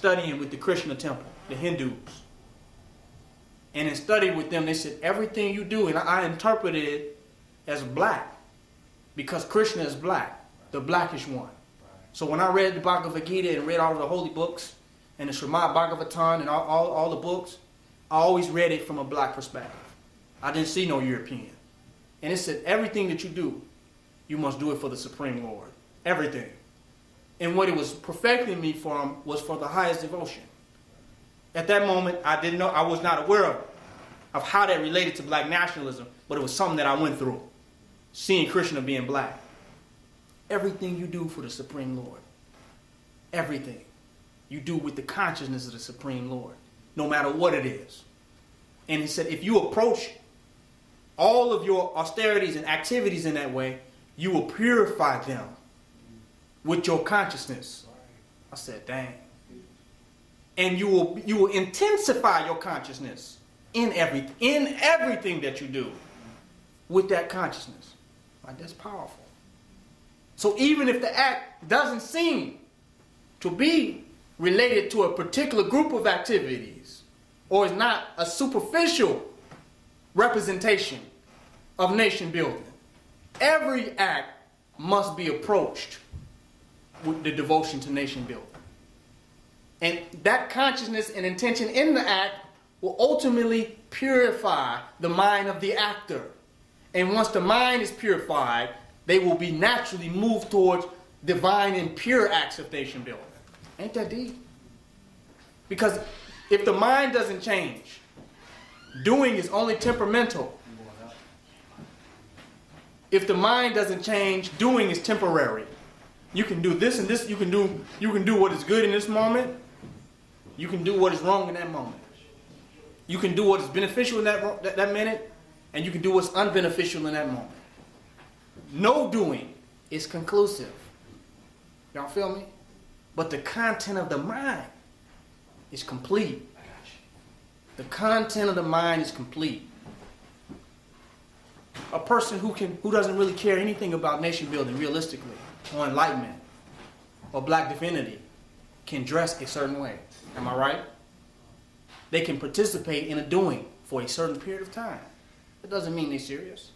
studying with the Krishna temple, the Hindus. And in studying with them, they said, everything you do, and I interpreted it as black, because Krishna is black, the blackish one. So when I read the Bhagavad Gita and read all of the holy books, and the Srimad Bhagavatam and all the books, I always read it from a black perspective. I didn't see no European. And it said, everything that you do, you must do it for the Supreme Lord. Everything. And what it was perfecting me from was for the highest devotion. At that moment, I didn't know, I was not aware of how that related to black nationalism, but it was something that I went through, seeing Krishna being black. Everything you do for the Supreme Lord, everything you do with the consciousness of the Supreme Lord, no matter what it is. And he said, if you approach all of your austerities and activities in that way, you will purify them with your consciousness. I said, dang. And you will intensify your consciousness in everything that you do with that consciousness. Like, that's powerful. So even if the act doesn't seem to be related to a particular group of activities, or is not a superficial representation of nation building, every act must be approached with the devotion to nation building. And that consciousness and intention in the act will ultimately purify the mind of the actor. And once the mind is purified, they will be naturally moved towards divine and pure acts of nation building. Ain't that deep? Because if the mind doesn't change, doing is only temperamental. If the mind doesn't change, doing is temporary. You can do this and this. You can do what is good in this moment. You can do what is wrong in that moment. You can do what is beneficial in that minute, and you can do what's unbeneficial in that moment. No doing is conclusive. Y'all feel me? But the content of the mind is complete. The content of the mind is complete. A person who doesn't really care anything about nation building realistically, or enlightenment, or black divinity, can dress a certain way. Am I right? They can participate in a doing for a certain period of time. It doesn't mean they're serious.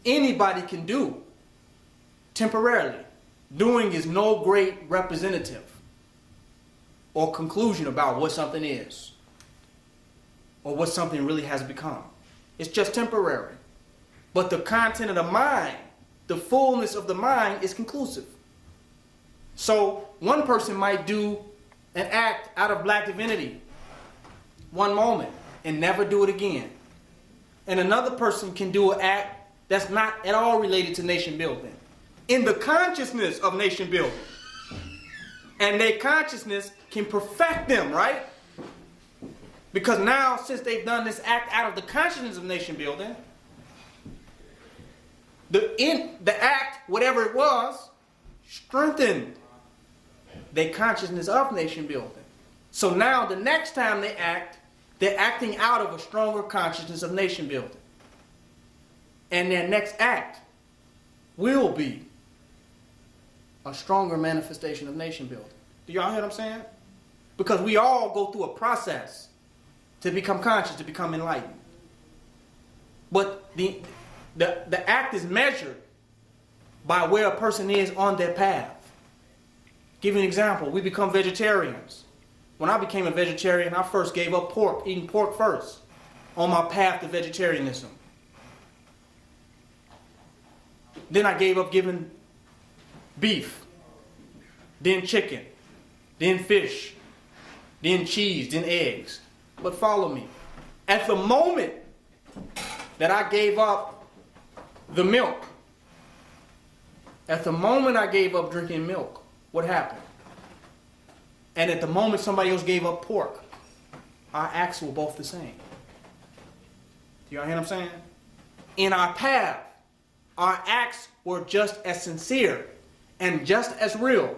Anybody can do temporarily. Doing is no great representative or conclusion about what something is or what something really has become. It's just temporary. But the content of the mind, the fullness of the mind, is conclusive. So one person might do an act out of black divinity one moment and never do it again. And another person can do an act that's not at all related to nation building, in the consciousness of nation building. And their consciousness can perfect them, right? Because now, since they've done this act out of the consciousness of nation building, the act, whatever it was, strengthened their consciousness of nation building. So now the next time they act, they're acting out of a stronger consciousness of nation building. And their next act will be a stronger manifestation of nation building. Do y'all hear what I'm saying? Because we all go through a process to become conscious, to become enlightened. But the act is measured by where a person is on their path. Give you an example. We become vegetarians. When I became a vegetarian, I first gave up pork, eating pork first, on my path to vegetarianism. Then I gave up giving beef, then chicken, then fish, then cheese, then eggs. But follow me. At the moment that I gave up the milk, at the moment I gave up drinking milk, what happened? And at the moment somebody else gave up pork, our acts were both the same. Do y'all hear what I'm saying? In our path, our acts were just as sincere and just as real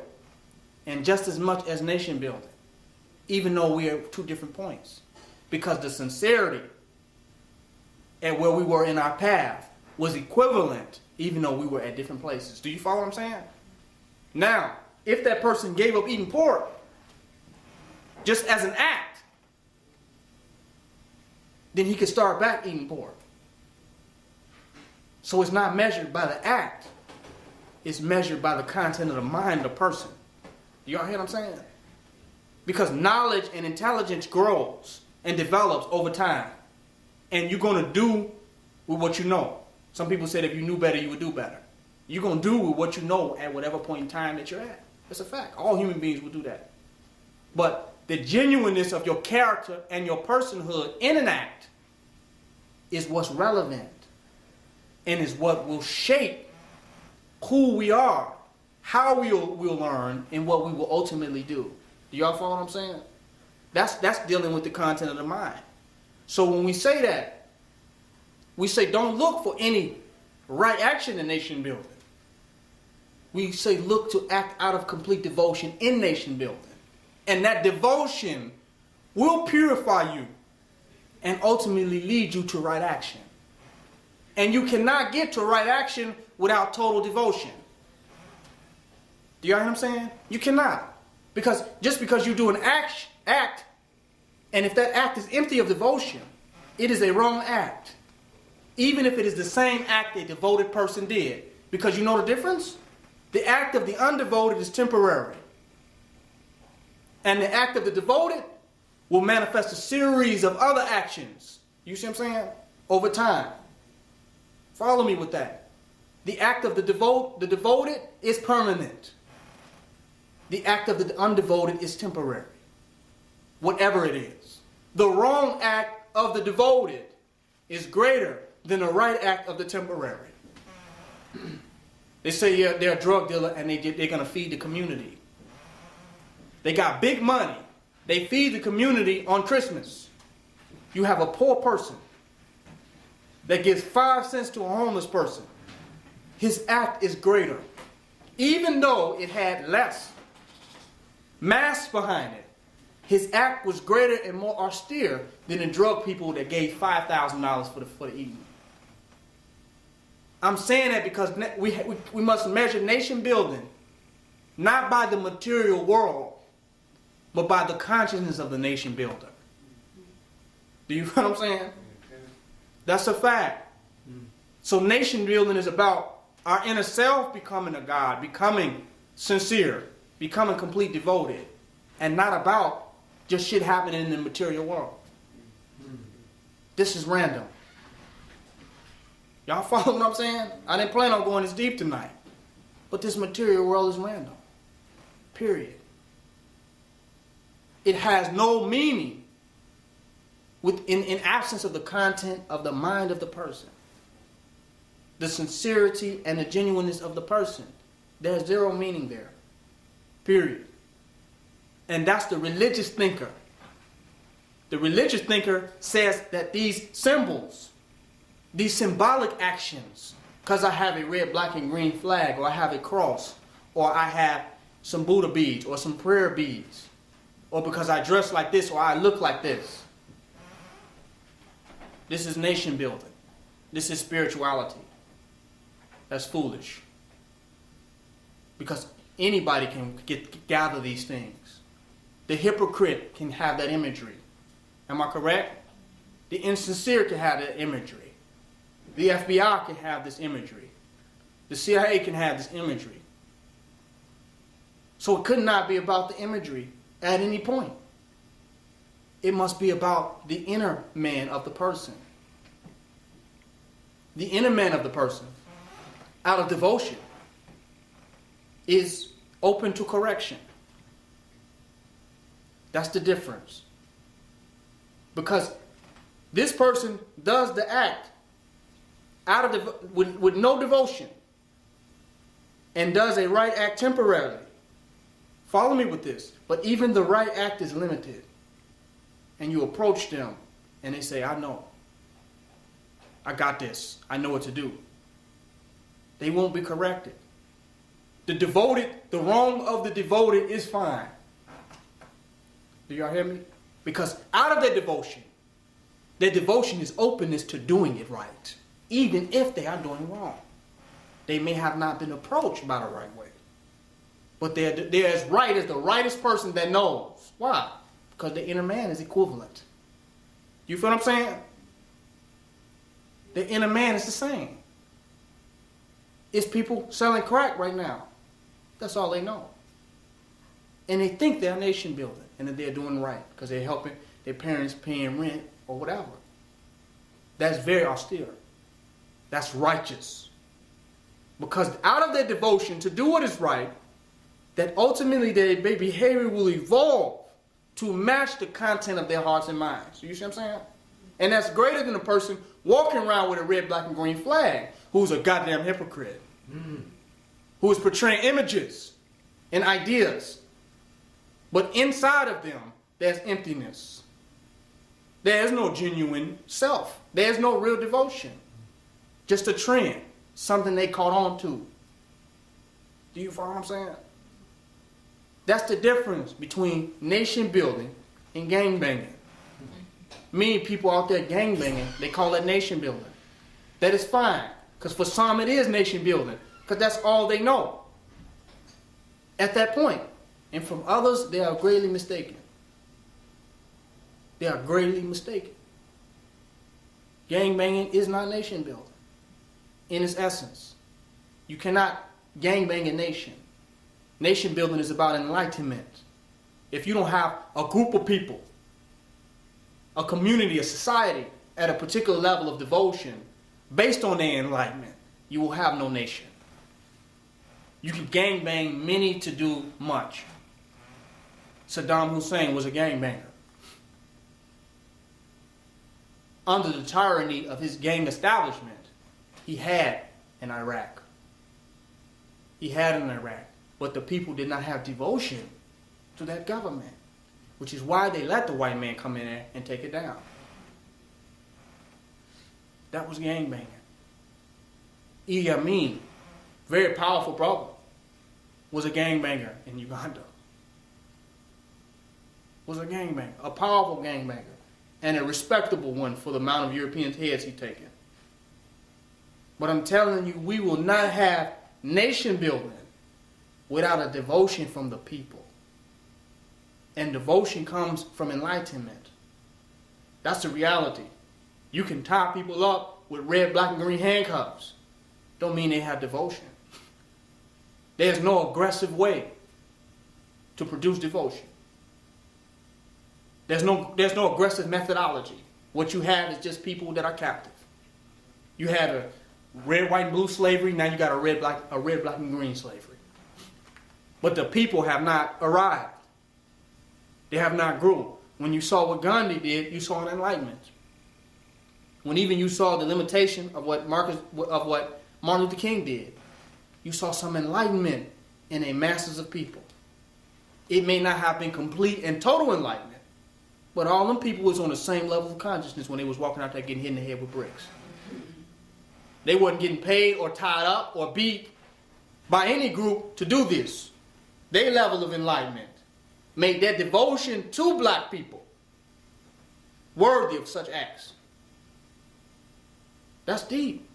and just as much as nation building, even though we are at two different points. Because the sincerity at where we were in our path was equivalent, even though we were at different places. Do you follow what I'm saying? Now, if that person gave up eating pork just as an act, then he could start back eating pork. So it's not measured by the act. It's measured by the content of the mind of the person. Do y'all hear what I'm saying? Because knowledge and intelligence grows and develops over time. And you're going to do with what you know. Some people said if you knew better, you would do better. You're going to do with what you know at whatever point in time that you're at. It's a fact. All human beings will do that. But the genuineness of your character and your personhood in an act is what's relevant and is what will shape who we are, how we'll learn, and what we will ultimately do. Do y'all follow what I'm saying? That's dealing with the content of the mind. So when we say that, we say don't look for any right action in nation building. We say look to act out of complete devotion in nation building. And that devotion will purify you and ultimately lead you to right action. And you cannot get to right action without total devotion. Do y'all hear what I'm saying? You cannot. Because just because you do an act, and if that act is empty of devotion, it is a wrong act. Even if it is the same act a devoted person did. Because you know the difference? The act of the undevoted is temporary. And the act of the devoted will manifest a series of other actions. You see what I'm saying? Over time. Follow me with that. The act of the devoted is permanent. The act of the undevoted is temporary. Whatever it is. The wrong act of the devoted is greater than the right act of the temporary. They say they're a drug dealer and they're going to feed the community. They got big money. They feed the community on Christmas. You have a poor person that gives 5 cents to a homeless person. His act is greater. Even though it had less mass behind it, his act was greater and more austere than the drug people that gave $5,000 for the evening. I'm saying that because we must measure nation building not by the material world, but by the consciousness of the nation builder. Do you know what I'm saying? That's a fact. So nation building is about our inner self becoming a God, becoming sincere, becoming complete devoted, and not about just shit happening in the material world. This is random. Y'all follow what I'm saying? I didn't plan on going this deep tonight. But this material world is random. Period. It has no meaning in absence of the content of the mind of the person. The sincerity and the genuineness of the person. There's zero meaning there. Period. And that's the religious thinker. The religious thinker says that these symbols, these symbolic actions, because I have a red, black, and green flag, or I have a cross, or I have some Buddha beads, or some prayer beads, or because I dress like this, or I look like this. This is nation building. This is spirituality. That's foolish. Because anybody can gather these things. The hypocrite can have that imagery. Am I correct? The insincere can have that imagery. The FBI can have this imagery. The CIA can have this imagery. So it could not be about the imagery at any point. It must be about the inner man of the person. The inner man of the person, out of devotion, is open to correction. That's the difference. Because this person does the act out of with no devotion and does a right act temporarily. Follow me with this. But even the right act is limited. And you approach them and they say, I know. I got this. I know what to do. They won't be corrected. The wrong of the devoted is fine. Do y'all hear me? Because out of their devotion is openness to doing it right. Even if they are doing wrong. They may have not been approached by the right way. But they're as right as the rightest person that knows. Why? because the inner man is equivalent. You feel what I'm saying? The inner man is the same. It's people selling crack right now. That's all they know. And they think they're nation building and that they're doing right because they're helping their parents paying rent or whatever. That's very austere. That's righteous. Because out of their devotion to do what is right, that ultimately their behavior will evolve to match the content of their hearts and minds. You see what I'm saying? And that's greater than a person walking around with a red, black, and green flag who's a goddamn hypocrite. Who is portraying images and ideas. But inside of them, there's emptiness. There's no genuine self. There's no real devotion. Just a trend. Something they caught on to. Do you follow what I'm saying? That's the difference between nation building and gang banging. Many people out there gang banging, they call it nation building. That is fine. Because for some it is nation building. Because that's all they know. At that point. And from others, they are greatly mistaken. They are greatly mistaken. Gang banging is not nation building. In its essence. You cannot gang bang a nation. Nation building is about enlightenment. If you don't have a group of people, a community, a society, at a particular level of devotion, based on their enlightenment, you will have no nation. You can gang bang many to do much. Saddam Hussein was a gang banger. Under the tyranny of his gang establishment, he had in Iraq. He had in Iraq. But the people did not have devotion to that government. Which is why they let the white man come in there and take it down. That was gang banging. Idi Amin, very powerful brother, was a gang banger in Uganda. Was a gang banger. A powerful gang banger. And a respectable one for the amount of European heads he'd taken. But I'm telling you, we will not have nation building without a devotion from the people. And devotion comes from enlightenment. That's the reality. You can tie people up with red, black, and green handcuffs. Don't mean they have devotion. There's no aggressive way to produce devotion. There's no aggressive methodology. What you have is just people that are captive. You had a red, white, and blue slavery. Now you got a red, black, and green slavery. But the people have not arrived. They have not grew. When you saw what Gandhi did, you saw an enlightenment. When even you saw the limitation of what Martin Luther King did, you saw some enlightenment in a masses of people. It may not have been complete and total enlightenment, but all them people was on the same level of consciousness when they was walking out there getting hit in the head with bricks. They wasn't getting paid or tied up or beat by any group to do this. Their level of enlightenment made their devotion to black people worthy of such acts. That's deep.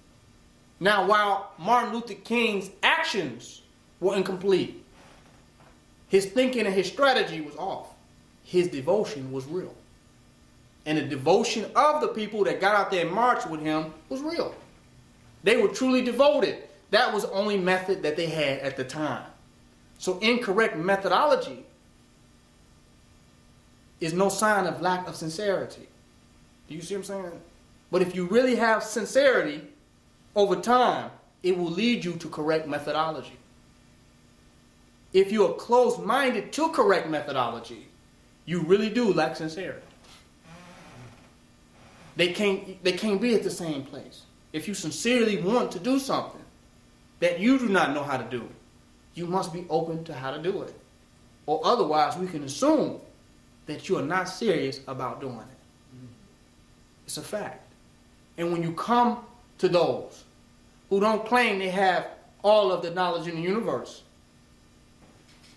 Now, while Martin Luther King's actions were incomplete, his thinking and his strategy was off. His devotion was real. And the devotion of the people that got out there and marched with him was real. They were truly devoted. That was the only method that they had at the time. So incorrect methodology is no sign of lack of sincerity. Do you see what I'm saying? But if you really have sincerity, over time, it will lead you to correct methodology. If you are closed-minded to correct methodology, you really do lack sincerity. They can't be at the same place. If you sincerely want to do something that you do not know how to do, you must be open to how to do it. Or otherwise, we can assume that you are not serious about doing it. It's a fact. And when you come to those who don't claim they have all of the knowledge in the universe,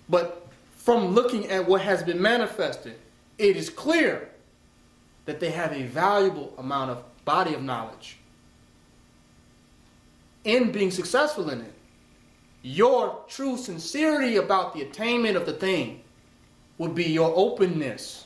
but from looking at what has been manifested, it is clear that they have a valuable amount of body of knowledge. In being successful in it, your true sincerity about the attainment of the thing would be your openness